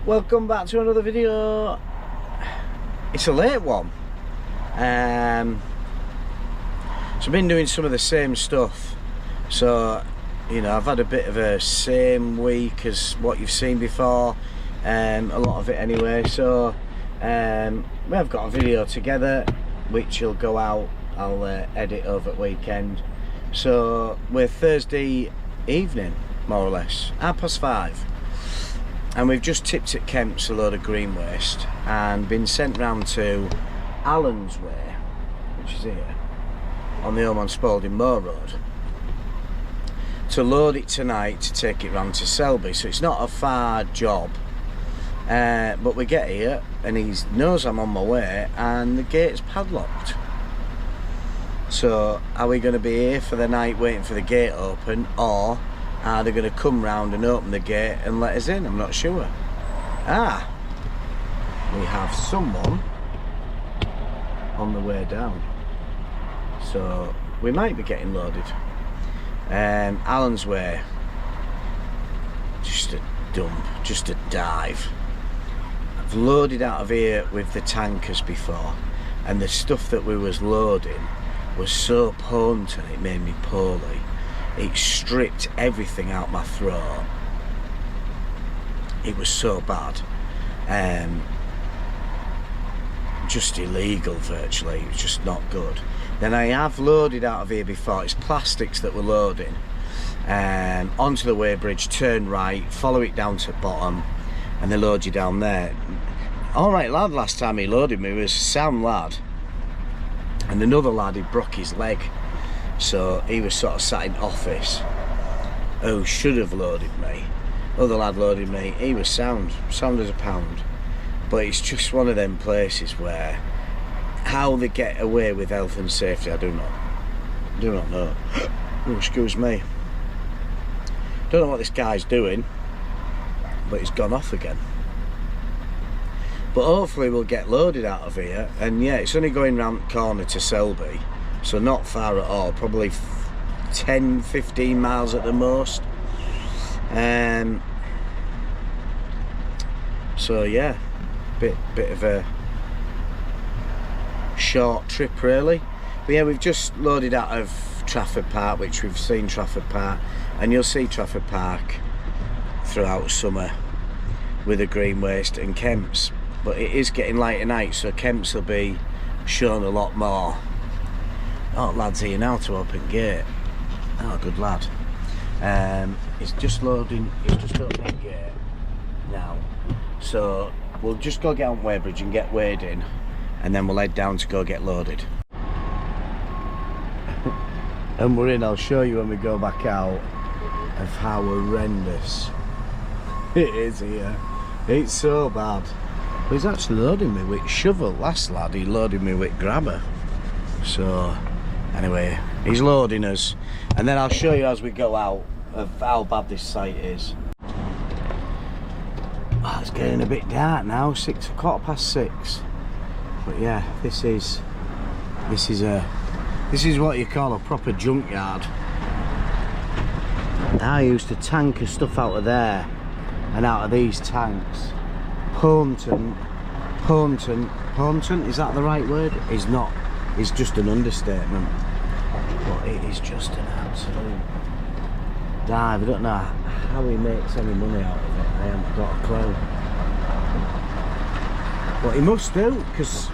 Welcome back to another video. It's a late one. So I've been doing some of the same stuff. So, you know, I've had a bit of a same week as what you've seen before. A lot of it anyway. So we have got a video together which will go out. I'll edit over at weekend. So we're Thursday evening, more or less, 5:30. And we've just tipped at Kemp's a load of green waste and been sent round to Allen's Way, which is here, on the Home on Spalding Moor Road, to load it tonight to take it round to Selby. So it's not a far job, but we get here and he knows I'm on my way and the gate's padlocked. So are we going to be here for the night waiting for the gate open, or are they going to come round and open the gate and let us in? I'm not sure. We have someone on the way down, so we might be getting loaded. Allen's Way, just a dump, just a dive. I've loaded out of here with the tankers before, and the stuff that we was loading was so potent it made me poorly. It stripped everything out my throat. It was so bad. Just illegal virtually. It was just not good. Then I have loaded out of here before. It's plastics that we're loading. Onto the weighbridge, turn right, follow it down to the bottom, and they load you down there. Alright lad, last time he loaded me was a sound lad. And another lad, he broke his leg. So he was sort of sat in office, who should have loaded me. Other lad loaded me. He was sound as a pound. But it's just one of them places where how they get away with health and safety, I do not know. Oh, excuse me. Don't know what this guy's doing, but he's gone off again. But hopefully we'll get loaded out of here. And yeah, it's only going round the corner to Selby. So not far at all, probably 10-15 miles at the most. So yeah, bit of a short trip really. But yeah, we've just loaded out of Trafford Park, which we've seen Trafford Park, and you'll see Trafford Park throughout summer with the green waste and Kemp's. But it is getting light at night, so Kemp's will be shown a lot more. Oh, lad's here now to open gate. Oh, good lad. He's just opening gate now. So we'll just go get on Weighbridge and get weighed in, and then we'll head down to go get loaded. And we're in. I'll show you when we go back out of how horrendous it is here. It's so bad. But he's actually loading me with shovel. Last lad, he loaded me with grabber. So anyway, he's loading us, and then I'll show you as we go out of how bad this site is. Oh, it's getting a bit dark now, 6:15. But yeah, this is what you call a proper junkyard. I used to tanker stuff out of there and out of these tanks. Potent, is that the right word? Is not. It's just an understatement. But it is just an absolute dive. I don't know how he makes any money out of it. I haven't got a clue. But he must do, because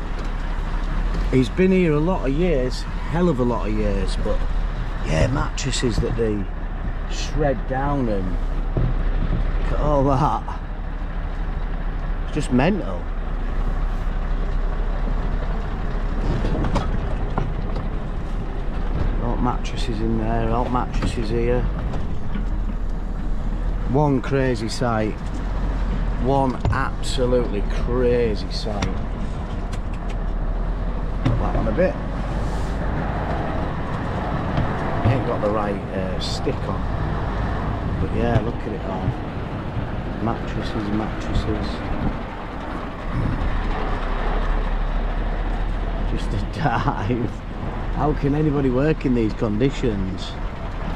he's been here a lot of years, hell of a lot of years. But yeah, mattresses that they shred down and look at all that. It's just mental. Mattresses in there, alt mattresses here. One crazy sight. One absolutely crazy sight. Put that on a bit. Ain't got the right stick on. But yeah, look at it all. Mattresses. Just a dive. How can anybody work in these conditions?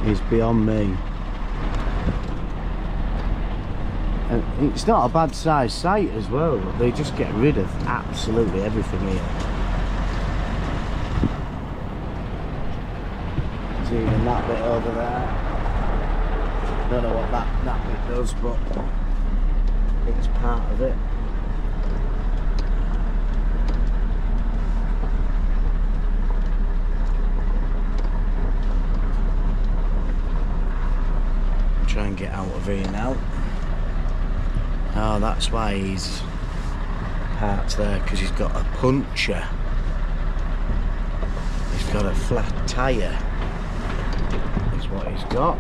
Is beyond me. And it's not a bad sized site as well. They just get rid of absolutely everything here. There's even that bit over there. Don't know what that bit does, but it's part of it. Try and get out of here now. Oh, that's why he's parked there, because he's got a puncture. He's got a flat tyre. Is what he's got.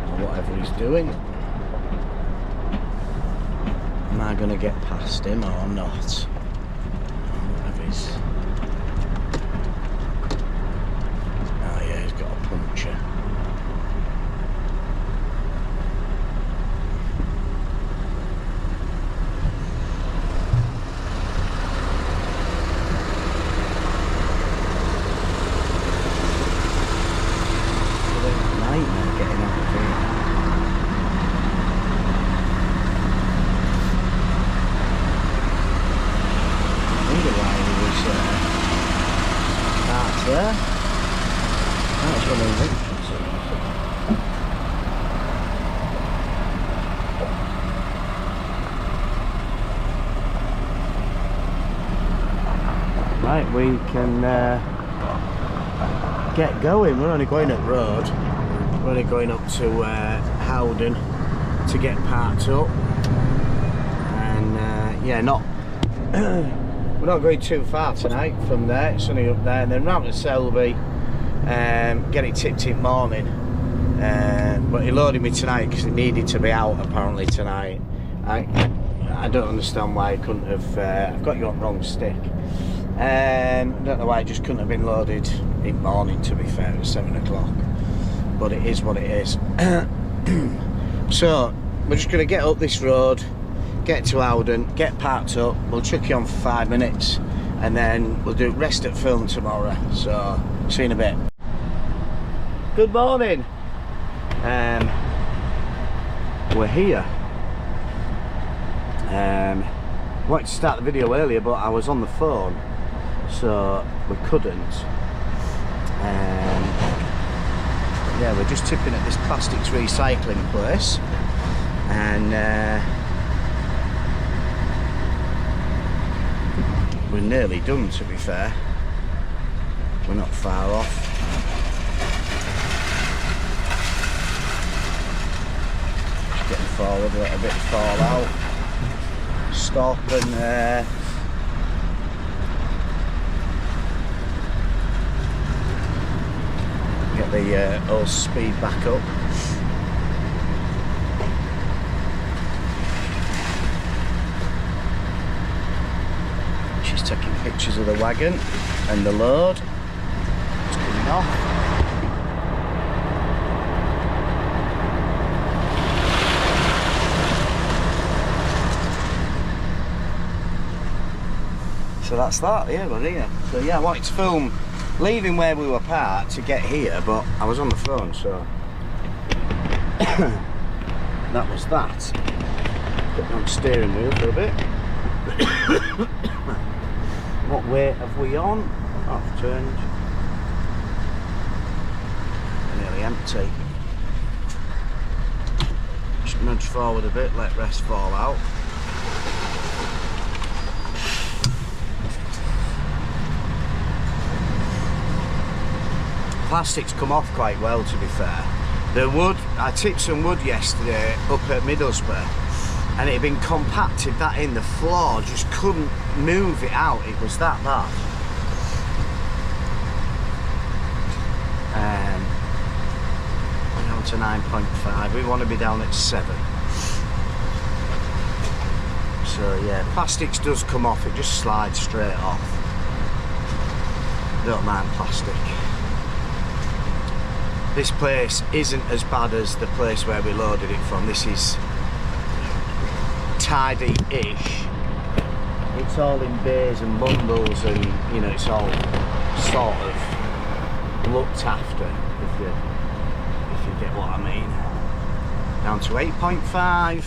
Or whatever he's doing. Am I going to get past him or not? Whatever he's... Oh yeah, he's got a puncture. There. That's one of the right, we can get going. We're only going up road. We're only going up to Howden to get parked up, and yeah, not. We're not going too far tonight from there. It's only up there, and then round to Selby, get it tipped in morning. But he loaded me tonight because it needed to be out apparently tonight. I don't understand why he couldn't have. I've got you on wrong stick. I don't know why it just couldn't have been loaded in morning. To be fair, it was 7 o'clock. But it is what it is. So we're just going to get up this road. Get to Howden, get parked up, we'll chuck you on for 5 minutes, and then we'll do rest at film tomorrow. So, see you in a bit. Good morning. We're here. Wanted to start the video earlier, but I was on the phone, so we couldn't. Yeah, we're just tipping at this plastics recycling place, and we're nearly done, to be fair. We're not far off. Just getting forward, let a bit fall out. Stop and get the hose speed back up. Taking pictures of the wagon and the load. It's coming off. So that's that, yeah, we're here. So yeah, I wanted to film leaving where we were parked to get here, but I was on the phone, so that was that. Put on the steering wheel for a bit. What way have we on? Half turned. Nearly empty. Just nudge forward a bit, let rest fall out. Plastics come off quite well, to be fair. The wood, I tipped some wood yesterday up at Middlesbrough, and it had been compacted that in the floor, just couldn't move it out. It was that bad. We're down to 9.5. We want to be down at 7. So yeah, plastics does come off. It just slides straight off. Don't mind plastic. This place isn't as bad as the place where we loaded it from. This is tidy-ish. It's all in bays and bundles, and you know, it's all sort of looked after, if you get what I mean. Down to 8.5. I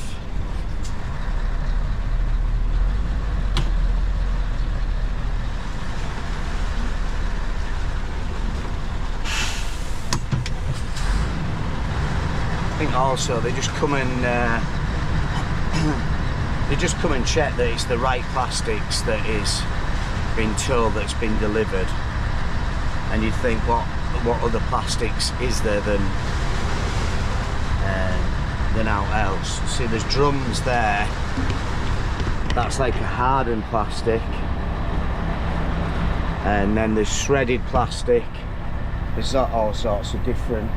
think also they just come and check that it's the right plastics that is been told that's been delivered. And you think, what other plastics is there than out else? See, there's drums there. That's like a hardened plastic, and then there's shredded plastic. There's all sorts of different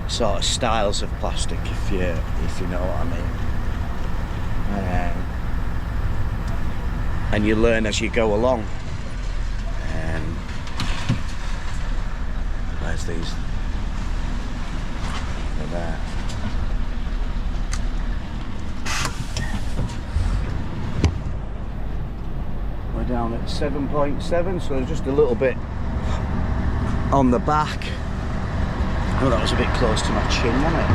sort of styles of plastic, if you know what I mean. And you learn as you go along. Where's these? They're there. We're down at 7.7, so just a little bit on the back. Oh, that was a bit close to my chin, wasn't it?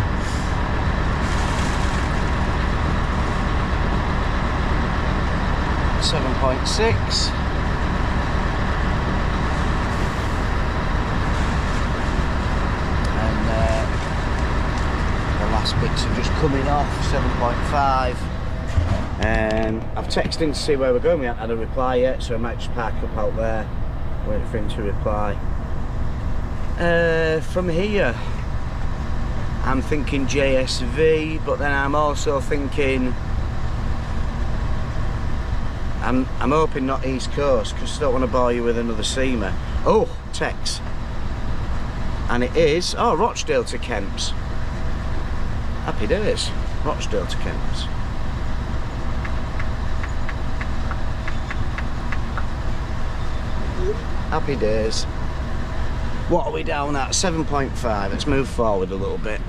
.6. And the last bits are just coming off, 7.5. I've texted him to see where we're going. We haven't had a reply yet, so I might just park up out there, wait for him to reply. From here, I'm thinking JSV, but then I'm also thinking I'm hoping not East Coast, because I don't want to bore you with another SEMA. Oh, Tex. And it is, oh, Rochdale to Kemps. Happy days, Rochdale to Kemps. Happy days. What are we down at? 7.5. Let's move forward a little bit.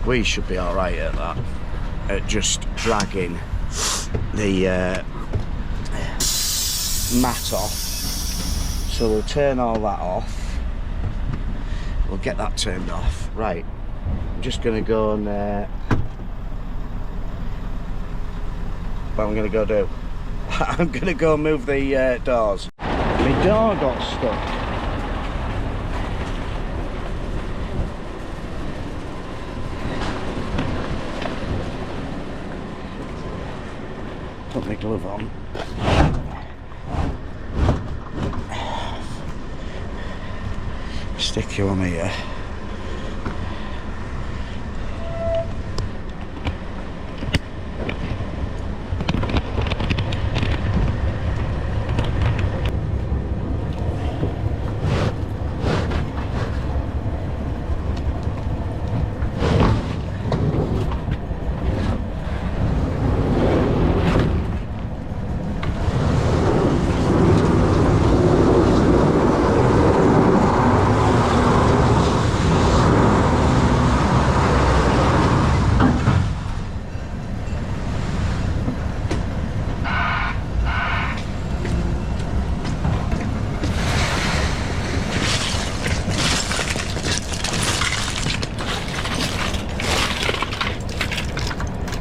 We should be alright at that. At just dragging the mat off. So we'll turn all that off. We'll get that turned off. Right. I'm just going to go and... what I'm going to go do? I'm going to go move the doors. My door got stuck. Put my glove on. Stick you on here.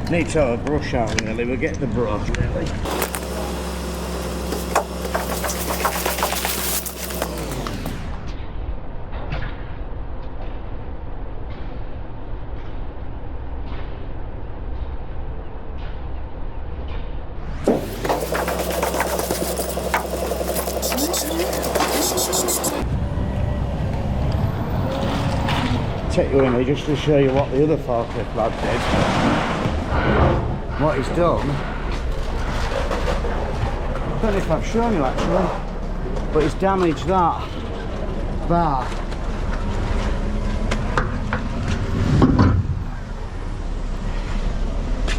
Need to have a brush out really, we'll get the brush really. Take you in here just to show you what the other forklift lad did. What he's done, I don't know if I've shown you actually, but he's damaged that bar.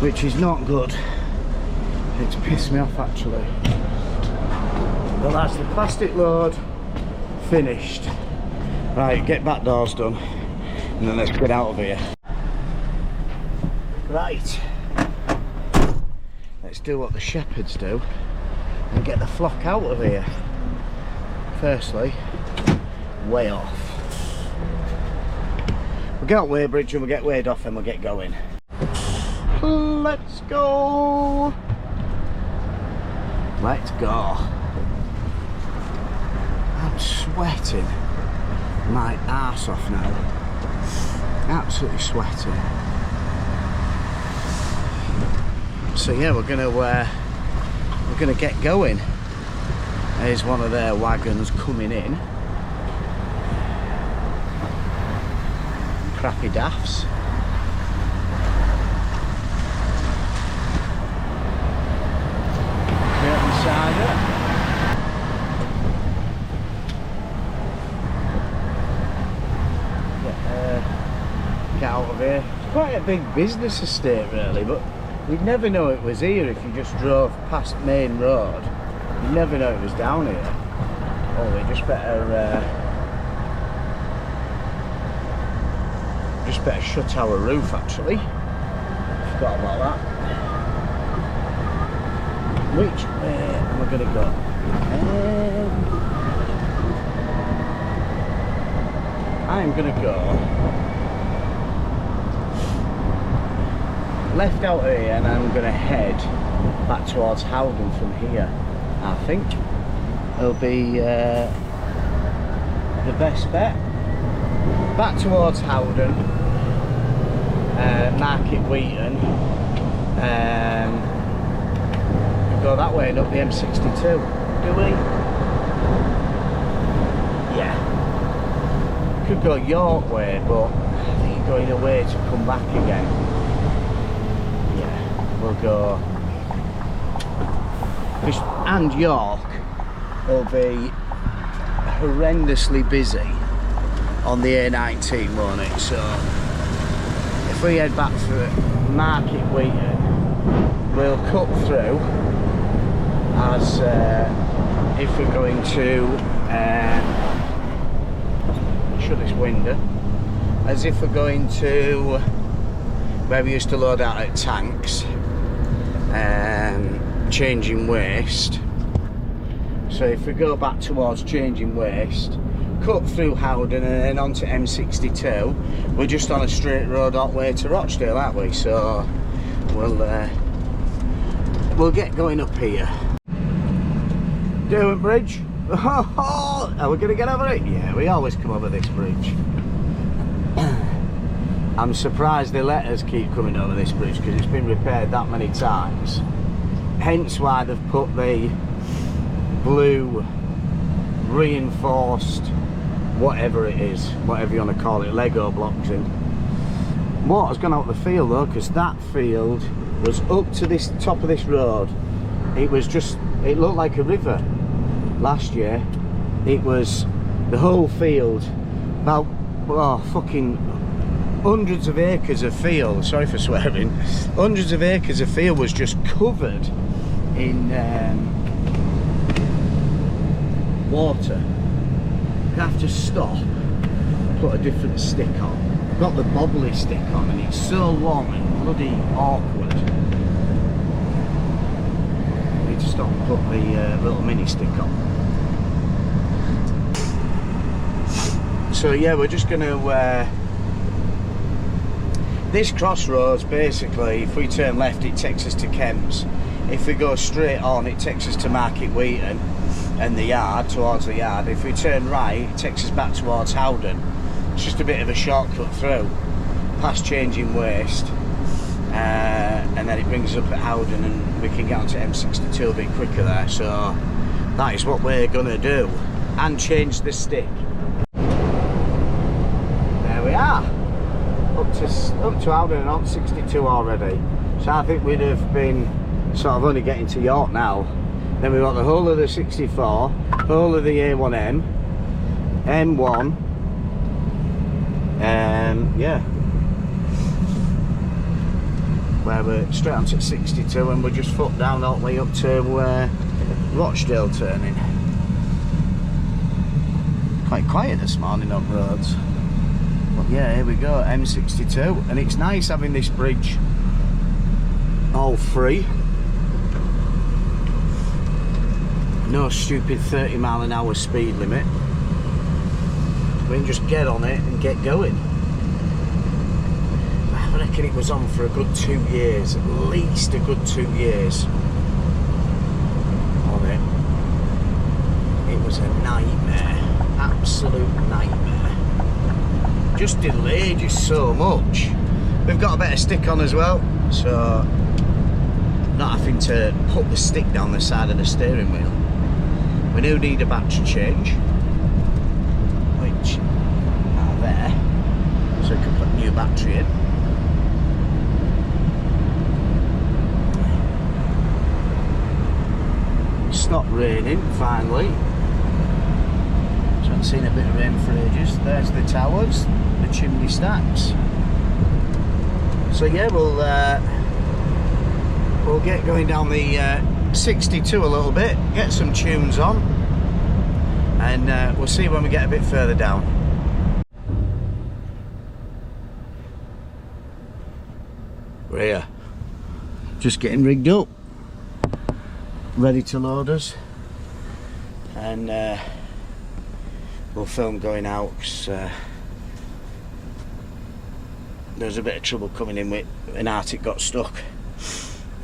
Which is not good. It's pissed me off actually. But that's the plastic load finished. Right, get back doors done, and then let's get out of here. Right. Let's do what the shepherds do and get the flock out of here. firstly, way off. We'll get on Weybridge and we'll get weighed off and we'll get going. Let's go. Let's go. I'm sweating my arse off now. Absolutely sweating. So yeah, we're gonna get going. There's one of their wagons coming in. Crappy daffs. Get inside it. Get out of here. It's quite a big business estate really, but you'd never know it was here if you just drove past Main Road. You'd never know it was down here. Oh, we just better shut our roof actually. Forgot about that. Which way am I gonna go? I'm gonna go left out here and I'm gonna head back towards Howden from here. I think it'll be the best bet. Back towards Howden, Market Wheaton, go that way and up the M62. Do we? Yeah. Could go York way, but I think you're going away to come back again. Yeah, we'll go. And York will be horrendously busy on the A19, won't it? So if we head back to Market Wheaton, we'll cut through as if we're going to shut this window, as if we're going to where we used to load out at tanks, changing waste. So if we go back towards changing waste, cut through Howden and then onto M62, we're just on a straight road all the way to Rochdale, aren't we? So we'll get going up here. Derwent Bridge. Are we going to get over it? Yeah, we always come over this bridge. I'm surprised they let us keep coming over this bridge because it's been repaired that many times. Hence why they've put the blue reinforced whatever it is, whatever you want to call it, Lego blocks in. Water's gone out the field though, because that field was up to this top of this road. It was just, it looked like a river last year. It was the whole field, about fucking hundreds of acres of field, sorry for swearing, hundreds of acres of field was just covered in water. You have to stop, put a different stick on. Got the bobbly stick on and it's so long and bloody awkward. Need to stop and put the little mini stick on. So yeah, we're just going to this crossroads basically, if we turn left it takes us to Kemps. If we go straight on it takes us to Market Wheaton and the yard, towards the yard. If we turn right it takes us back towards Howden. It's just a bit of a shortcut through, past changing waste, and then it brings us up at Howden and we can get onto M62 a bit quicker there. So that is what we're going to do, and change the stick. There we are. Up to Howden and on 62 already. So I think we'd have been sort of only getting to York now. Then we've got the whole of the 64, whole of the A1M, M1, yeah, where we're straight onto 62 and we're just foot down all the way up to Rochdale turning. Quite quiet this morning on roads. But yeah, here we go, M62, and it's nice having this bridge all free. No stupid 30-mile-an-hour speed limit. We can just get on it and get going. I reckon it was on for a good 2 years, at least a good 2 years on it. It was a nightmare, absolute nightmare. Just delayed you so much. We've got a better stick on as well, so not having to put the stick down the side of the steering wheel. We do need a battery change, which are there, so we can put a new battery in. It's stopped raining finally, so I haven't seen a bit of rain for ages. There's the towers, the chimney stacks. So yeah, we'll get going down the 62 a little bit, get some tunes on, and we'll see when we get a bit further down. We're here, just getting rigged up, ready to load us, and we'll film going out, because there's a bit of trouble coming in with an Arctic got stuck,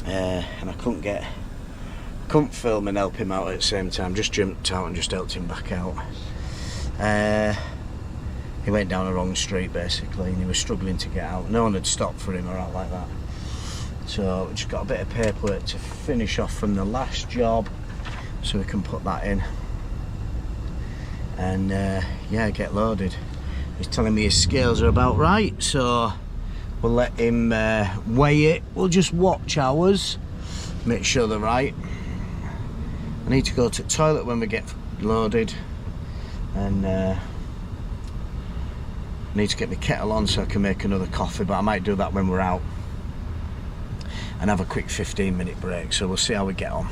and I couldn't film and help him out at the same time. Just jumped out and just helped him back out. He went down a wrong street basically, and he was struggling to get out. No one had stopped for him or out like that. So we just got a bit of paperwork to finish off from the last job, so we can put that in, and yeah, get loaded. He's telling me his scales are about right, so we'll let him weigh it. We'll just watch ours, make sure they're right. I need to go to the toilet when we get loaded, and I need to get my kettle on so I can make another coffee, but I might do that when we're out and have a quick 15-minute break, so we'll see how we get on.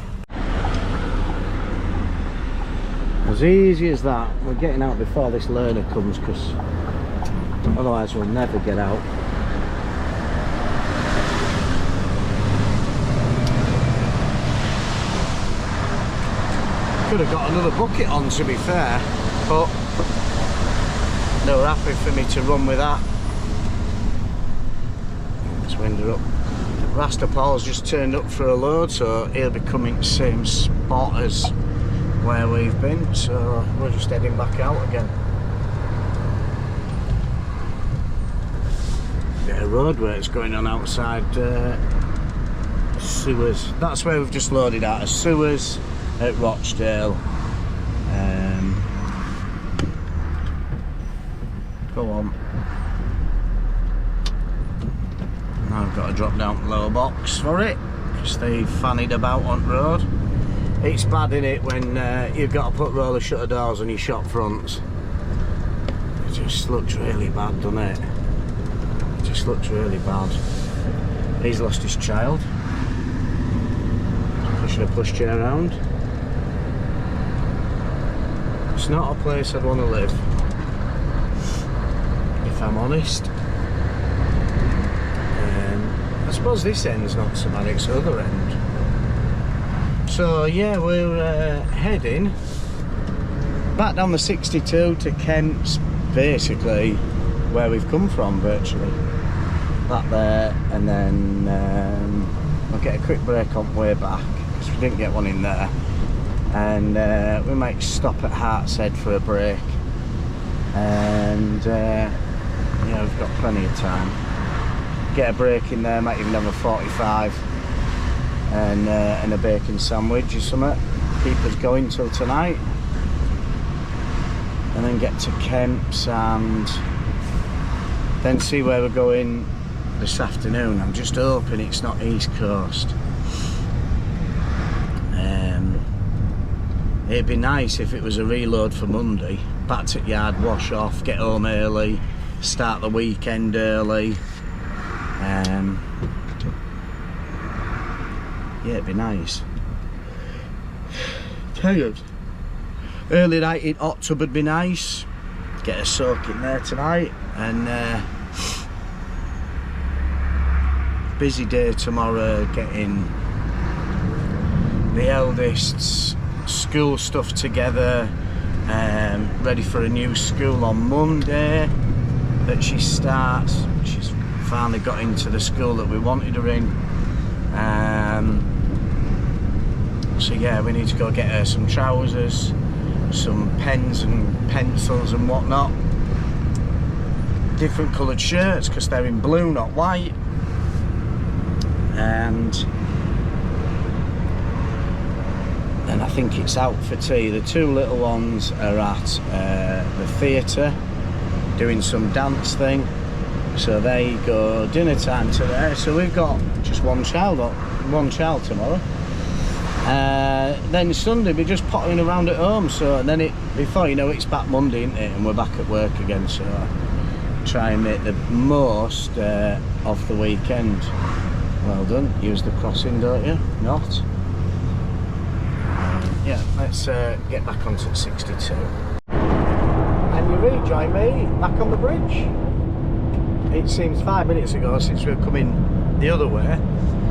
As easy as that. We're getting out before this learner comes, because otherwise we'll never get out. Could have got another bucket on, to be fair, but they were happy for me to run with that. Let's wind her up. Rasta Paul's just turned up for a load, so he'll be coming to the same spot as where we've been, so we're just heading back out again. Bit of roadworks going on outside Sewers. That's where we've just loaded out of Sewers at Rochdale. Go on. Now I've got to drop down the lower box for it, because they fannied about on the road. It's bad, innit, when you've got to put roller shutter doors on your shop fronts. It just looks really bad, doesn't it? It just looks really bad. He's lost his child. Pushing a pushchair around. It's not a place I'd want to live, if I'm honest. I suppose this end's not so bad, it's the other end. So yeah, we're heading back down the 62 to Kemp's, basically where we've come from virtually. That there, and then we'll get a quick break on the way back, because we didn't get one in there. And we might stop at Hartshead for a break. And yeah, we've got plenty of time. Get a break in there, might even have a 45 and a bacon sandwich or something. Keep us going till tonight, and then get to Kemp's and then see where we're going this afternoon. I'm just hoping it's not East Coast. It'd be nice if it was a reload for Monday. Back to the yard, wash off, get home early, start the weekend early. Yeah, it'd be nice. Tell you, early night in hot tub would be nice. Get a soak in there tonight, and busy day tomorrow, getting the eldest's school stuff together, ready for a new school on Monday that she starts. She's finally got into the school that we wanted her in. So yeah, we need to go get her some trousers, some pens and pencils and whatnot. Different coloured shirts because they're in blue, not white. And I think it's out for tea. The two little ones are at the theatre doing some dance thing, so they go dinner time to there. So we've got just one child tomorrow. Then Sunday we're just pottering around at home. So and then before you know it's back Monday, isn't it? And we're back at work again. So try and make the most of the weekend. Well done. Use the crossing, don't you? Not. Yeah, let's get back onto the 62. And you rejoin me back on the bridge. It seems 5 minutes ago since we've come in the other way.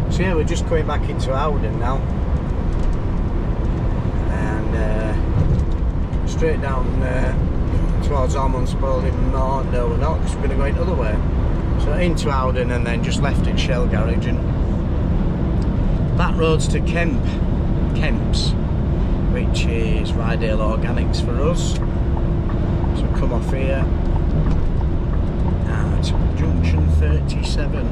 So yeah, we're just coming back into Howden now. And straight down towards Ormond Spalding. No, we're not, because we're going to go the other way. So into Howden and then just left at Shell Garage and back roads to Kemps, which is Rydale Organics for us. So come off here at junction 37.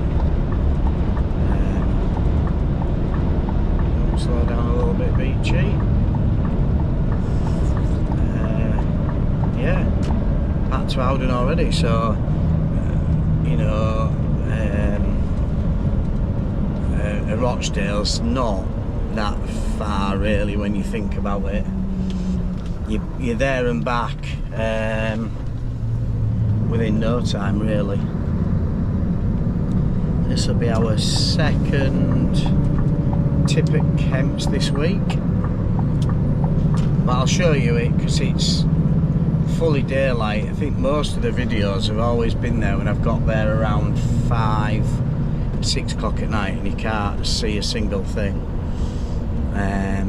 Slow down a little bit, Beachy. Yeah, back to Howden already. So you know, Rochdale's not that far really when you think about it. You're there and back within no time really. This will be our second tip at Kemps this week, but I'll show you it because it's fully daylight. I think most of the videos have always been there when I've got there around 5-6 o'clock at night and you can't see a single thing.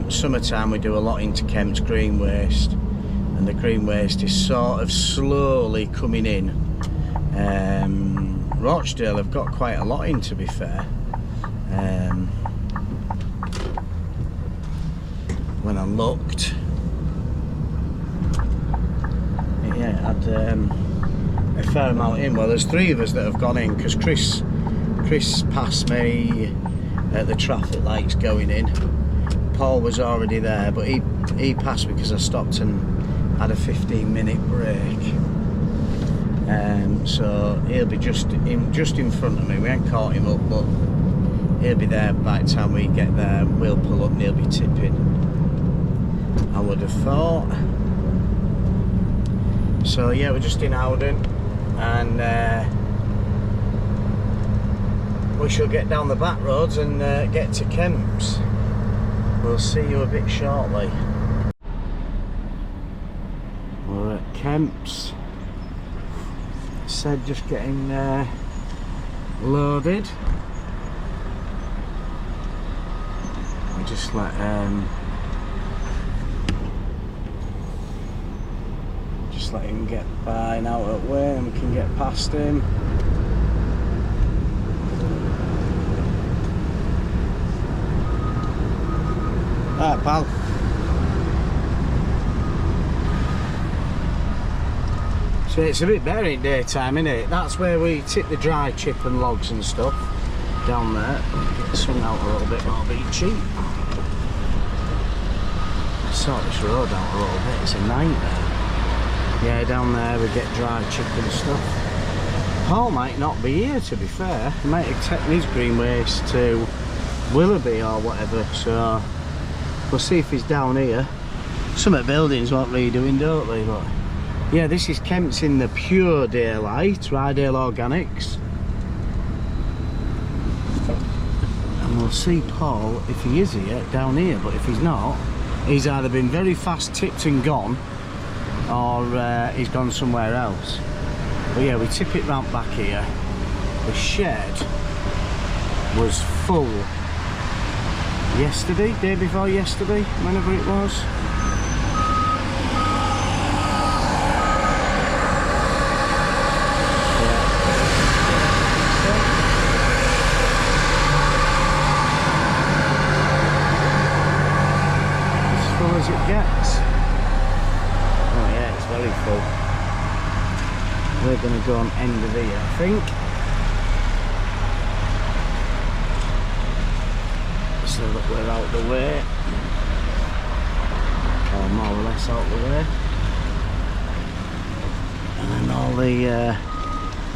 Summertime we do a lot into Kemps green waste, and the green waste is sort of slowly coming in. Rochdale have got quite a lot in, to be fair. When I looked, yeah, it had a fair amount in. Well, there's 3 of us that have gone in because Chris passed me at the traffic lights going in. Paul was already there, but he passed me because I stopped and had a 15-minute break. So he'll be just in front of me. We ain't caught him up, but he'll be there by the time we get there. We'll pull up and he'll be tipping, I would have thought. So yeah, we're just in Howden, and we shall get down the back roads and get to Kemps. We'll see you a bit shortly. We're at Kemps. Said just getting loaded. We just let him get by and out of the way, and we can get past him. Alright, pal. So it's a bit better in daytime, isn't it? That's where we tip the dry chip and logs and stuff down there. Get swung out a little bit more beachy. Sort this road out a little bit, it's a nightmare. Yeah, down there we get dry chip and stuff. Paul might not be here, to be fair. He might have taken his green waste to Willoughby or whatever, so we'll see if he's down here. Some of the buildings want redoing, don't they? But yeah, this is Kemps in the pure daylight, Rydale Organics. And we'll see Paul if he is here, down here, but if he's not, he's either been very fast tipped and gone, or he's gone somewhere else. But yeah, we tip it round back here. The shed was full yesterday, day before yesterday, whenever it was. As full as it gets. Oh yeah, it's very full. We're going to go on end of here, I think. So that we're out the way, or more or less out the way, and then all the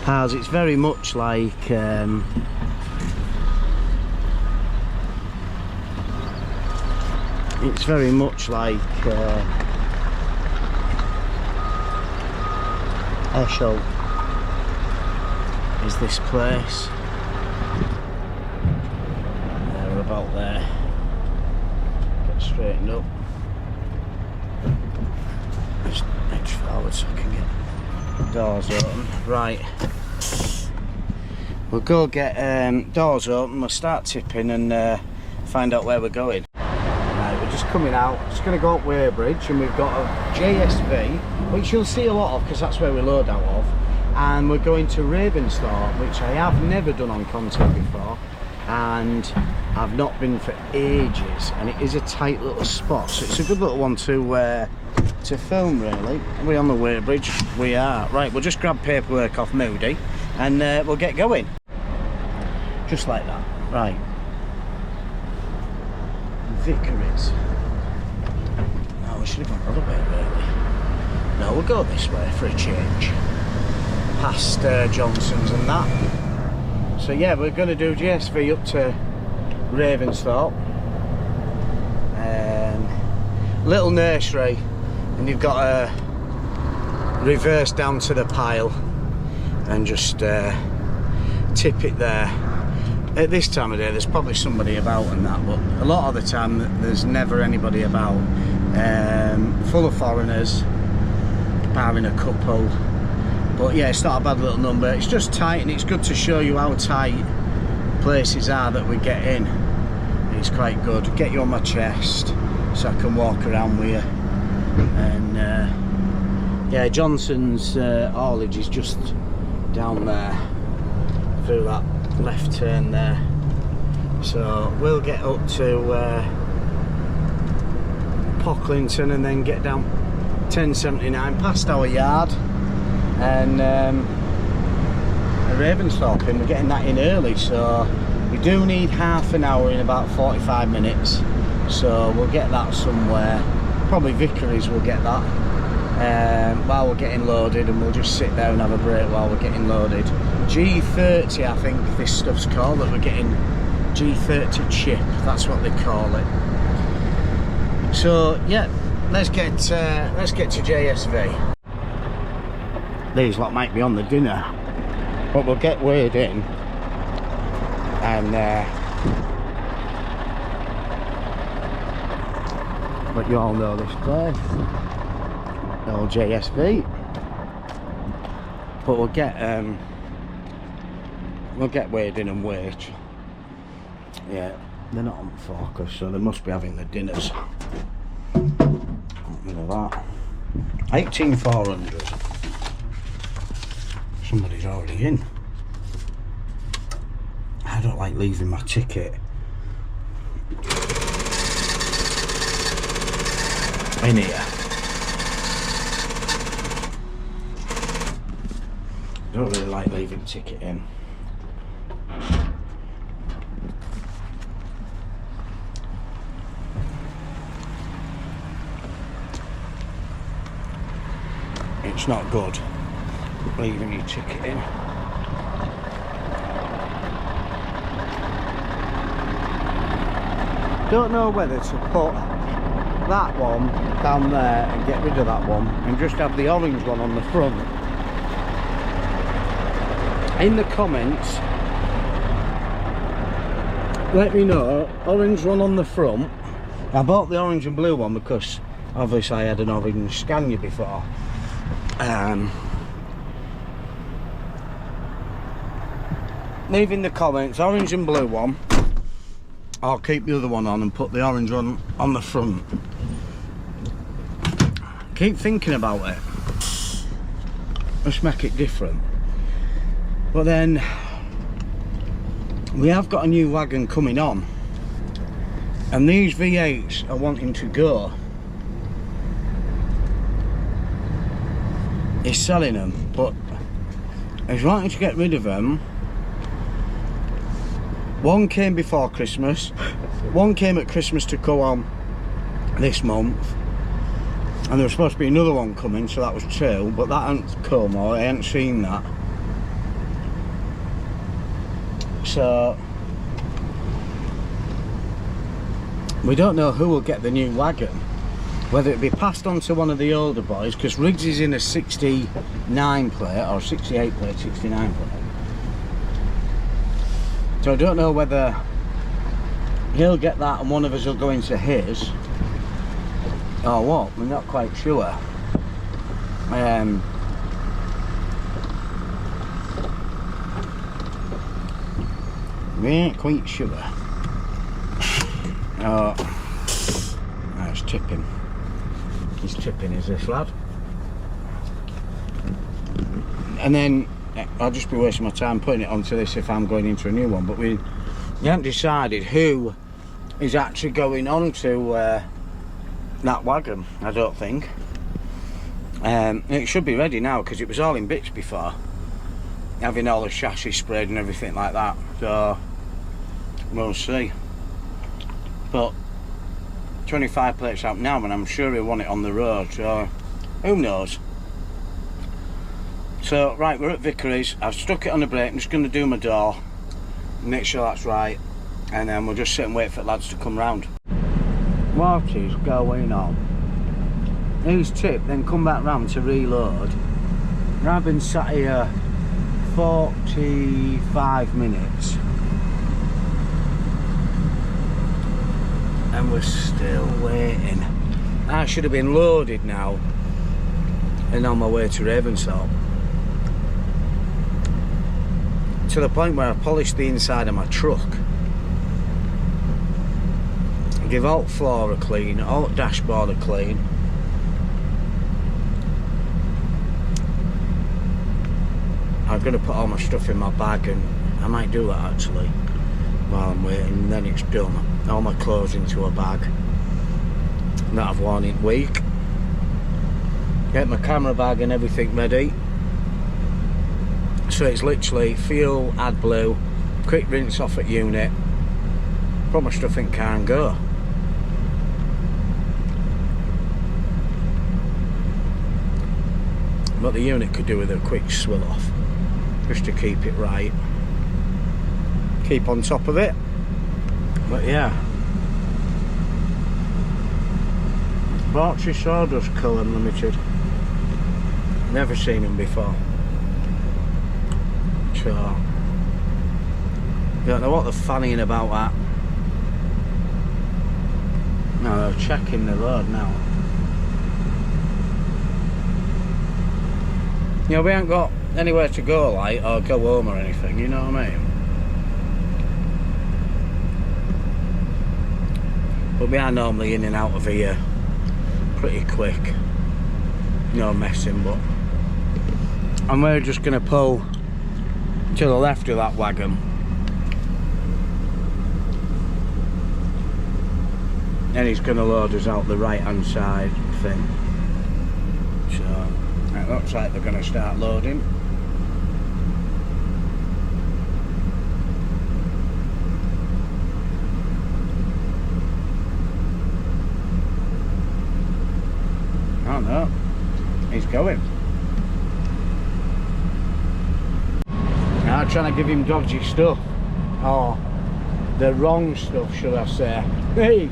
paths. It's very much like Esho is this place. About there, get straightened up, just edge forward so I can get doors open. Right, we'll go get doors open, we'll start tipping and find out where we're going. Right, we're just coming out, just going to go up Weybridge, and we've got a JSV, which you'll see a lot of because that's where we load out of, and we're going to Ravensthorpe, which I have never done on content before, and I've not been for ages, and it is a tight little spot, so it's a good little one to film really. Are we on the Weybridge? We are. Right, we'll just grab paperwork off Moody and we'll get going. Just like that. Right. Vicarage. No, we should have gone the other way really. No, we'll go this way for a change. Past Johnson's and that. So yeah, we're going to do JSV up to Ravensthorpe, little nursery, and you've got to reverse down to the pile and just tip it there. At this time of day there's probably somebody about and that, but a lot of the time there's never anybody about. Full of foreigners, barring a couple. But yeah, it's not a bad little number. It's just tight, and it's good to show you how tight places are that we get in. It's quite good. Get you on my chest so I can walk around with you. And yeah, Johnson's haulage is just down there through that left turn there. So we'll get up to Pocklington and then get down 1079 past our yard. And Ravensthorpe, and we're getting that in early, so we do need half an hour in about 45 minutes, so we'll get that somewhere, probably Vicarage will get that while we're getting loaded, and we'll just sit there and have a break while we're getting loaded. G30 I think this stuff's called, that we're getting G30 chip, that's what they call it. So yeah, let's get to JSV. These lot might be on the dinner, but we'll get weighed in and but you all know this place, the old JSV. But we'll get weighed in and weighed. Yeah, they're not on focus, so they must be having the dinners. Look at that, 18,400. Somebody's already in. I don't like leaving my ticket in here. I don't really like leaving the ticket in. It's not good leaving your ticket in. Don't know whether to put that one down there and get rid of that one and just have the orange one on the front. In the comments let me know, orange one on the front. I bought the orange and blue one because obviously I had an orange Scania before. Leave in the comments orange and blue one I'll keep the other one on and put the orange one on the front. Keep thinking about it. Let's make it different. But then we have got a new wagon coming on, and these V8s are wanting to go. He's selling them, but he's wanting to get rid of them. One came before Christmas, one came at Christmas to go on this month, and there was supposed to be another one coming, so that was 2, but that hasn't come, or I hadn't seen that. So we don't know who will get the new wagon, whether it be passed on to one of the older boys, because Riggs is in a 69 plate, or 68 plate, 69 plate. So I don't know whether he'll get that and one of us will go into his, or what. We're not quite sure. We ain't quite sure. Oh, it's tipping. He's tipping, is this lad? And then I'll just be wasting my time putting it onto this if I'm going into a new one, but we haven't decided who is actually going on to that wagon, I don't think. It should be ready now because it was all in bits before, having all the chassis sprayed and everything like that, so we'll see. But 25 plates out now, and I'm sure he'll want it on the road, so who knows. So right, we're at Vicarage. I've stuck it on the brake. I'm just going to do my door, make sure that's right, and then we'll just sit and wait for the lads to come round. What is going on? He's tipped, then come back round to reload. I've been sat here 45 minutes and we're still waiting. I should have been loaded now and on my way to Ravensthorpe, to the point where I polished the inside of my truck, give alt floor a clean, alt dashboard a clean. I'm going to put all my stuff in my bag, and I might do that actually while I'm waiting, and then it's done. All my clothes into a bag that I've worn in week. Get my camera bag and everything ready. So it's literally fuel, AdBlue, quick rinse off at unit, put my stuff in car and go. But the unit could do with a quick swill off, just to keep it right, keep on top of it. But yeah, Berkshire Sawdust Co. Unlimited, never seen them before, so don't know what they're fannying about that. No, they're checking the road now. You know, we ain't got anywhere to go, like, or go home or anything, you know what I mean? But we are normally in and out of here pretty quick. No messing, but... And we're just going to pull to the left of that wagon. And he's going to load us out the right-hand side thing. So... It looks like they're going to start loading. Oh no, he's going. I'm trying to give him dodgy stuff, or the wrong stuff, should I say. Hey,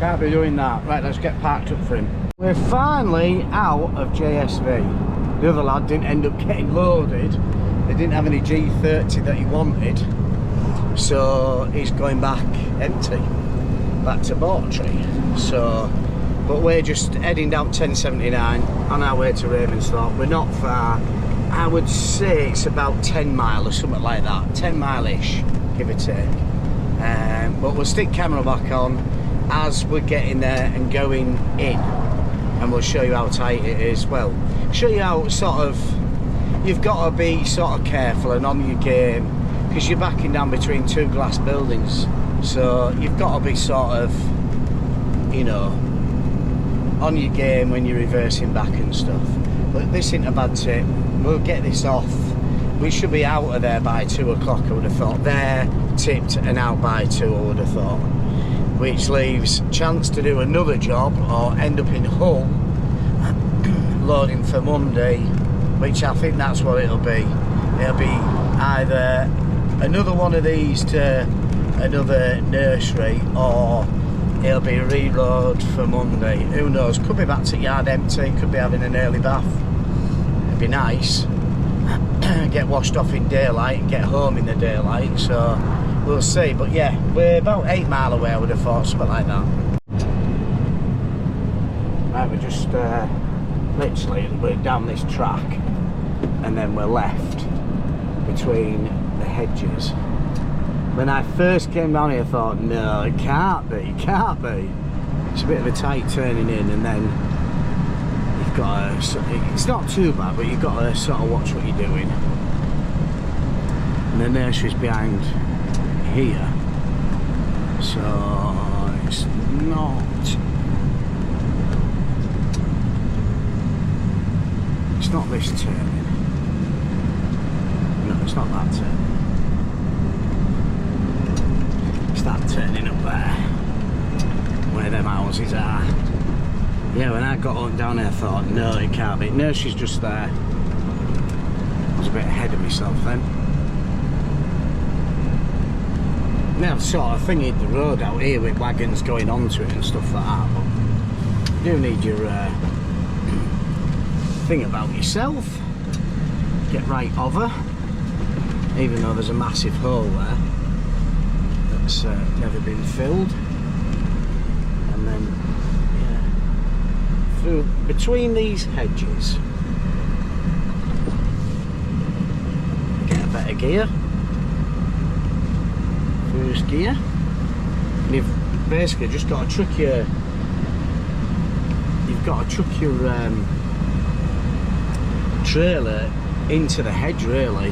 can't be doing that. Right, let's get parked up for him. We're finally out of JSV. The other lad didn't end up getting loaded. They didn't have any G30 that he wanted, so he's going back empty, back to Bawtry. So, but we're just heading down 1079 on our way to Ravensthorpe. We're not far. I would say it's about 10 mile or something like that, 10 mile-ish, give or take. But we'll stick camera back on as we're getting there and going in, and we'll show you how tight it is. Well, show you how sort of you've got to be sort of careful and on your game, because you're backing down between two glass buildings, so you've got to be sort of, you know, on your game when you're reversing back and stuff. But this isn't a bad tip. We'll get this off. We should be out of there by 2 o'clock, I would have thought. There, tipped and out by 2, I would have thought. Which leaves chance to do another job or end up in Hull loading for Monday, which I think that's what it'll be. It'll be either another one of these to another nursery, or it'll be a reload for Monday. Who knows? Could be back to yard empty, could be having an early bath. It'd be nice. Get washed off in daylight and get home in the daylight, so we'll see. But yeah, we're about 8 mile away, I would have thought, something like that. Right, we're just literally we're down this track, and then we're left between the hedges. When I first came down here, I thought, no, it can't be, it can't be. It's a bit of a tight turning in, and then you've got to, it's not too bad, but you've got to sort of watch what you're doing. And the nursery's behind here, so it's not this turning. No, it's not that turning. It's that turning up there, where them houses are. Yeah, when I got on down there, I thought, no, it can't be. Nursery's just there. I was a bit ahead of myself then. Now, I've sort of thingied the road out here with wagons going onto it and stuff like that, but you do need your thing about yourself. Get right over, even though there's a massive hole there that's never been filled. And then, yeah, through between these hedges, get a better gear. First gear, and you've basically just got to truck your trailer into the hedge, really.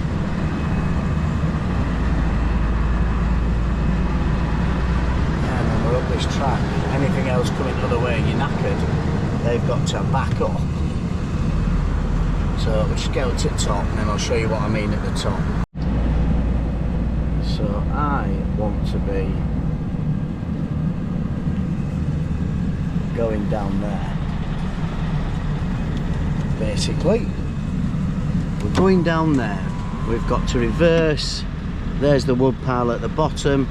And then we're up this track. Anything else coming the other way, you're knackered. They've got to back up. So we'll just go to the top, and then I'll show you what I mean at the top. So I want to be going down there. Basically, we're going down there. We've got to reverse. There's the wood pile at the bottom.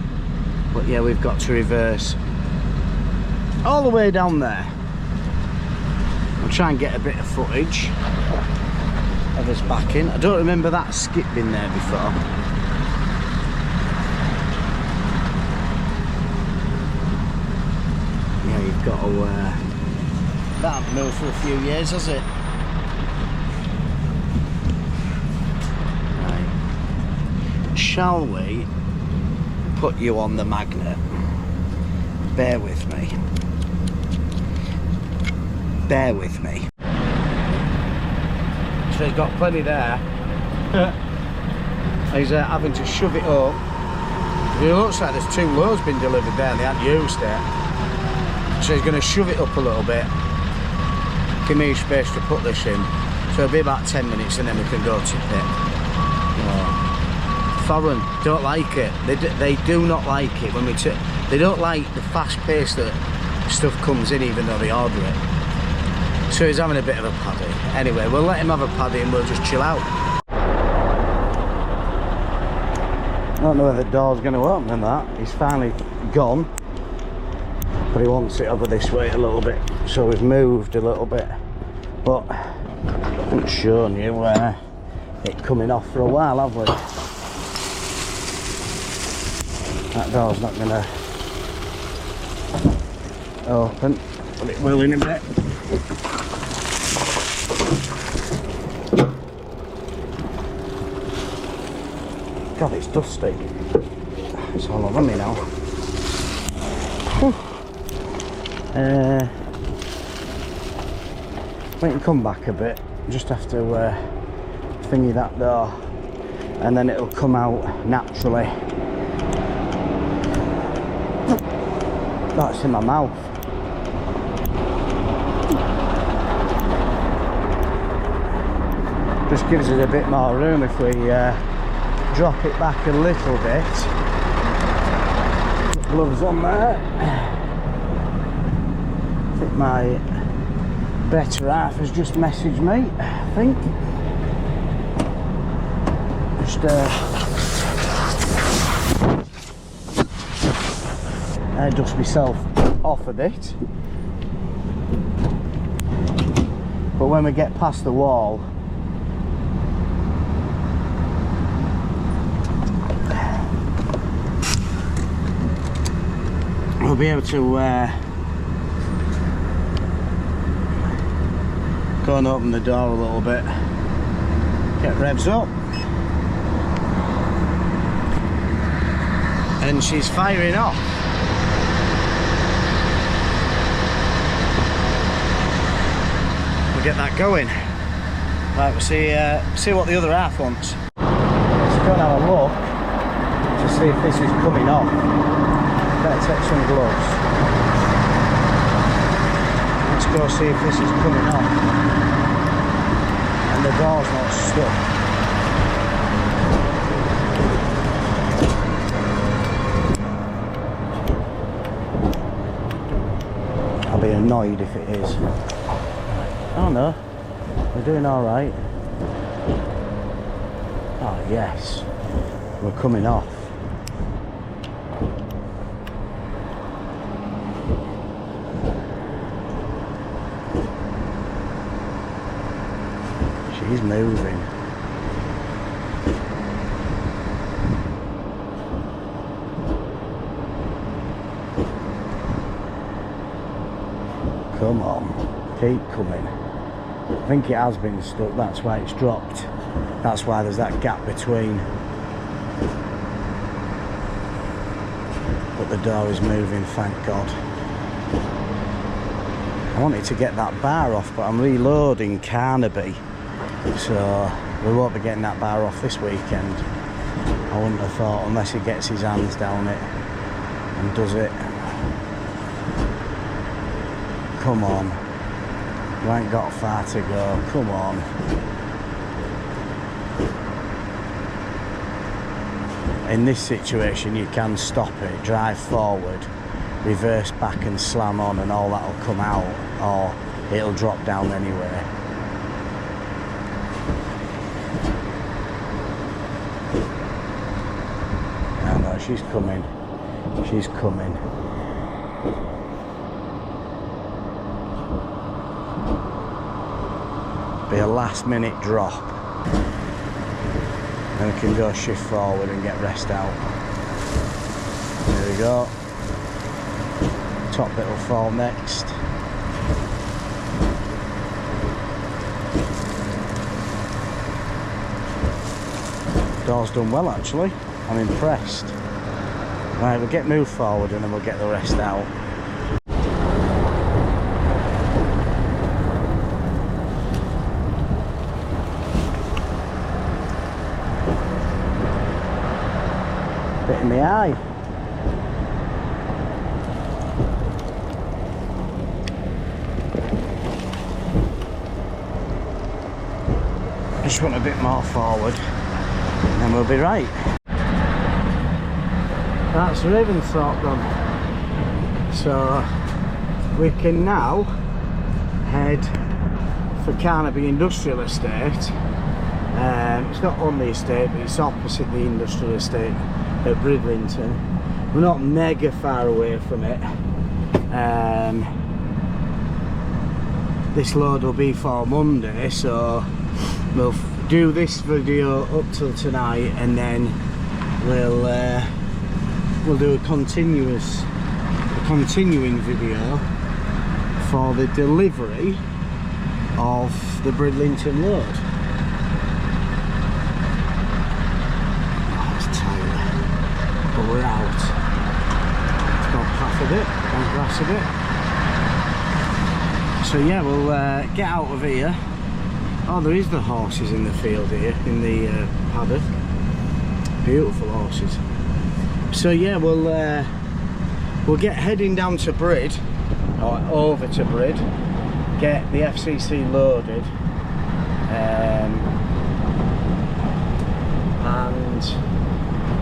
But yeah, we've got to reverse all the way down there. I'll try and get a bit of footage of us backing. I don't remember that skip being there before. You've got to that hasn't moved for a few years, has it? Right. Shall we put you on the magnet? Bear with me. Bear with me. So he's got plenty there. He's having to shove it up. It looks like there's 2 loads been delivered there and they haven't used it. So he's going to shove it up a little bit, give me space to put this in. So it'll be about 10 minutes and then we can go tip it. Foreign don't like it. They do not like it when we tip. They don't like the fast pace that stuff comes in, even though they order it. So he's having a bit of a paddy. Anyway, we'll let him have a paddy and we'll just chill out. I don't know whether the door's going to open and that. He's finally gone. But he wants it over this way a little bit, so we've moved a little bit, but I haven't shown you it coming off for a while, have we? That door's not going to open, but it will in a bit. God, it's dusty. it's all over me now. When you come back a bit, just have to thingy that door, and then it'll come out naturally. That's in my mouth. Just gives it a bit more room if we drop it back a little bit. Gloves on there. I think my better half has just messaged me, I think. Just I dust myself off a bit. But when we get past the wall, we'll be able to go and open the door a little bit, get revs up, and she's firing off. We'll get that going. Right, we'll see what the other half wants. Let's go and have a look to see if this is coming off. Better take some gloves. Let's go see if this is coming off and the door's not stuck. I'll be annoyed if it is. Oh no, we're doing alright. Oh yes, we're coming off. She's moving. Come on, keep coming. I think it has been stuck, that's why it's dropped. That's why there's that gap between. But the door is moving, thank God. I wanted to get that bar off, but I'm reloading Carnaby. So we won't be getting that bar off this weekend. I wouldn't have thought, unless he gets his hands down it and does it. Come on. You ain't got far to go. Come on. In this situation you can stop it, drive forward, reverse back and slam on, and all that'll come out, or it'll drop down anyway. Oh no, she's coming. She's coming. Be a last minute drop. And we can go shift forward and get rest out. There we go. Top bit will fall next. Door's done well actually. I'm impressed. Right, we'll get moved forward and then we'll get the rest out. Bit in the eye. Just want a bit more forward and then we'll be right. That's Ravensthorpe done. So we can now head for Carnaby Industrial Estate. It's not on the estate, but it's opposite the industrial estate at Bridlington. We're not mega far away from it. This load will be for Monday, so we'll do this video up till tonight, and then we'll do a continuing video for the delivery of the Bridlington load. Oh, it's tired, but we're out. but it's got path a bit and grass a bit. So yeah, we'll get out of here. Oh, there is the horses in the field here, in the paddock. Beautiful horses. So yeah, we'll get heading down to Brid, or over to Brid, get the FCC loaded, and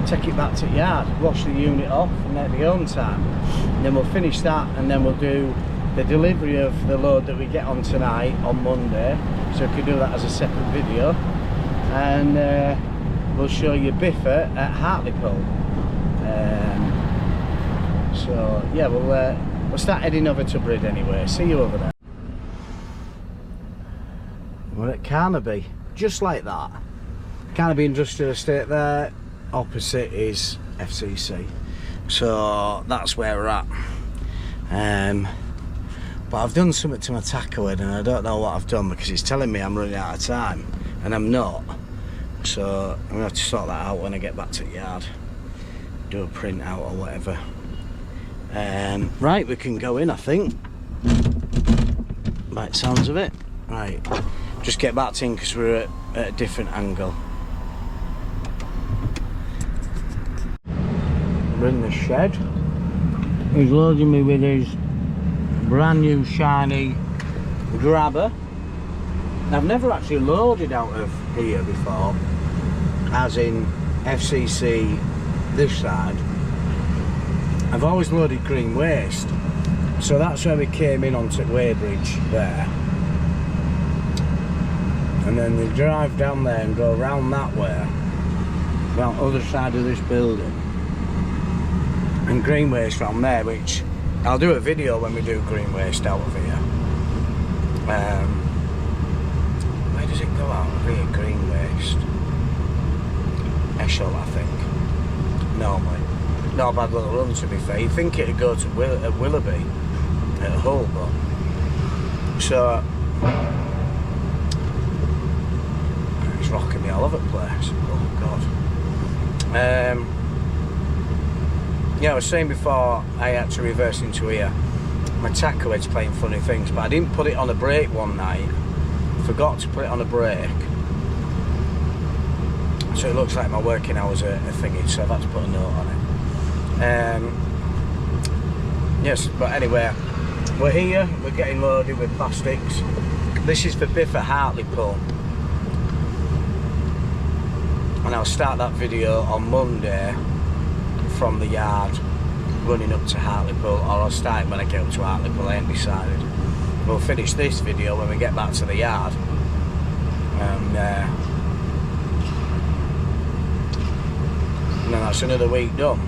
take it back to the yard, wash the unit off and make the home time. And then we'll finish that, and then we'll do the delivery of the load that we get on tonight on Monday, so we can do that as a separate video, and we'll show you Biffa at Hartlepool. So yeah, we'll start heading over to Brid anyway. See you over there. We're at Carnaby, just like that. Carnaby Industrial Estate there, opposite is FCC. So that's where we're at. But I've done something to my taco head and I don't know what I've done, because it's telling me I'm running out of time and I'm not. So I'm gonna have to sort that out when I get back to the yard. Do a print out or whatever. Right, we can go in, I think. By the sounds of it. Right, just get back in because we're at a different angle. We're in the shed. He's loading me with his brand new shiny grabber. I've never actually loaded out of here before, as in FCC this side. I've always loaded Green Waste, so that's where we came in onto Weybridge there, and then we drive down there and go around that way, around the other side of this building, and Green Waste from there, which I'll do a video when we do Green Waste out of here. Where does it go out of here, Green Waste? Eschol, I think, normally. Not a bad little run, to be fair. You'd think it'd go to Willoughby at Hull, but so it's rocking me all over the place. Oh god. Yeah, I was saying before I had to reverse into here, my taco head's playing funny things, but I didn't put it on a brake one night. Forgot to put it on a brake, so it looks like my working hours are thingy, so I've had to put a note on it. Yes, but anyway, we're here, we're getting loaded with plastics. This is for Biffa Hartlepool, and I'll start that video on Monday from the yard running up to Hartlepool, or I'll start it when I get up to Hartlepool. I ain't decided. We'll finish this video when we get back to the yard, and then that's another week done.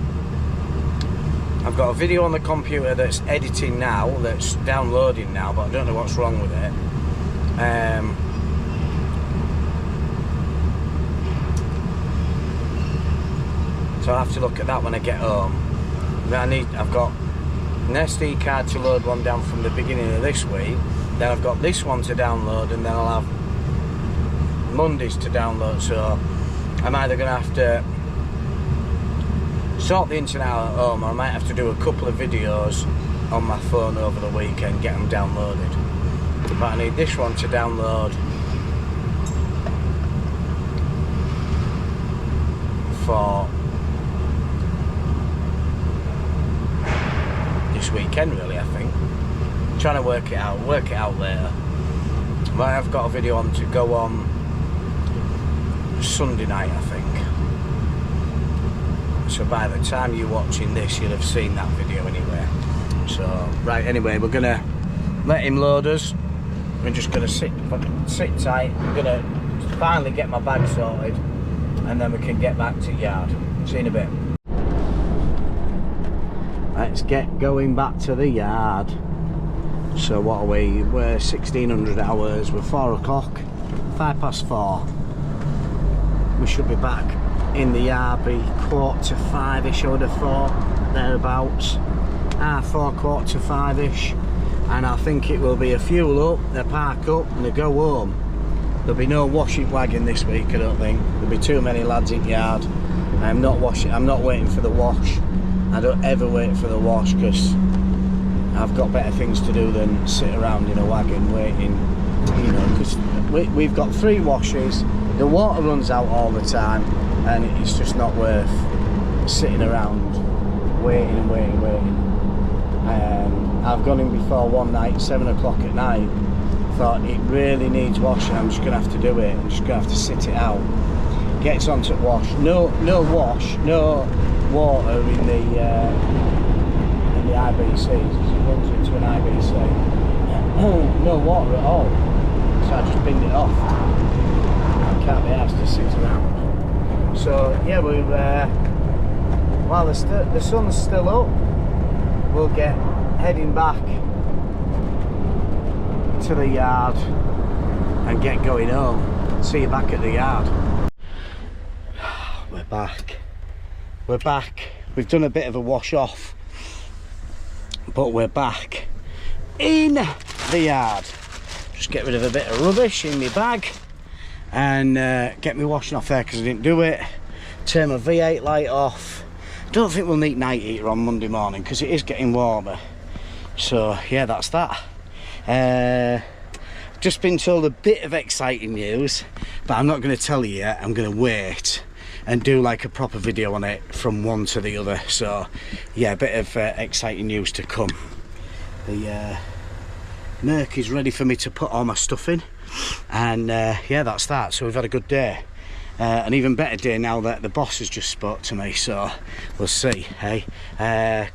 I've got a video on the computer that's editing now, that's downloading now, but I don't know what's wrong with it. So I'll have to look at that when I get home. I've got an SD card to load one down from the beginning of this week, then I've got this one to download, and then I'll have Mondays to download, so I'm either going to have to sort the internet out at home, or I might have to do a couple of videos on my phone over the weekend, get them downloaded. But I need this one to download for this weekend, really. I think I'm trying to work it out later. But I've got a video on to go on Sunday night, I think. So by the time you're watching this, you'll have seen that video anyway. So right, anyway, we're gonna let him load us. We're just gonna sit tight. I'm gonna finally get my bag sorted, and then we can get back to the yard. See you in a bit. Let's get going back to the yard. So what are we? We're 1600 hours. We're 4 o'clock, 4:05. We should be back in the yard by 4:45ish, I would have thought, thereabouts. 4, 4:45ish, and I think it will be a fuel up, a park up, and a go home. There'll be no washing wagon this week, I don't think. There'll be too many lads in yard. I'm not waiting for the wash. I don't ever wait for the wash, because I've got better things to do than sit around in a wagon waiting, you know, because we've got 3 washes, the water runs out all the time, and it's just not worth sitting around waiting and waiting. I've gone in before one night, 7 o'clock at night, thought it really needs washing, I'm just going to have to do it, I'm just going to have to sit it out. Gets onto wash, no wash, no water in the IBC, because it runs into an IBC. No water at all, so I just binned it off. I can't be asked to sit around. So yeah, we're while the sun's still up, we'll get heading back to the yard and get going home. See you back at the yard. We're back. We've done a bit of a wash off, but we're back in the yard. Just get rid of a bit of rubbish in my bag and get me washing off there, because I didn't do it. Turn my V8 light off. Don't think we'll need night heater on Monday morning, because it is getting warmer. So yeah, that's that. Just been told a bit of exciting news, but I'm not going to tell you yet. I'm going to wait and do like a proper video on it from one to the other. So yeah, a bit of exciting news to come. The Merc is ready for me to put all my stuff in, and yeah, that's that. So we've had a good day, an even better day now that the boss has just spoke to me, so we'll see. Hey,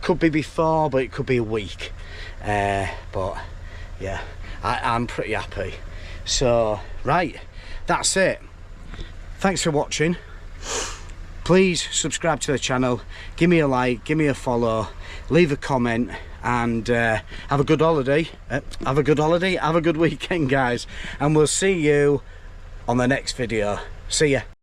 could be before, but it could be a week, but yeah, I'm pretty happy. So right, that's it. Thanks for watching. Please subscribe to the channel, give me a like, give me a follow, leave a comment, and have a good holiday. Have a good weekend, guys, and we'll see you on the next video. See ya.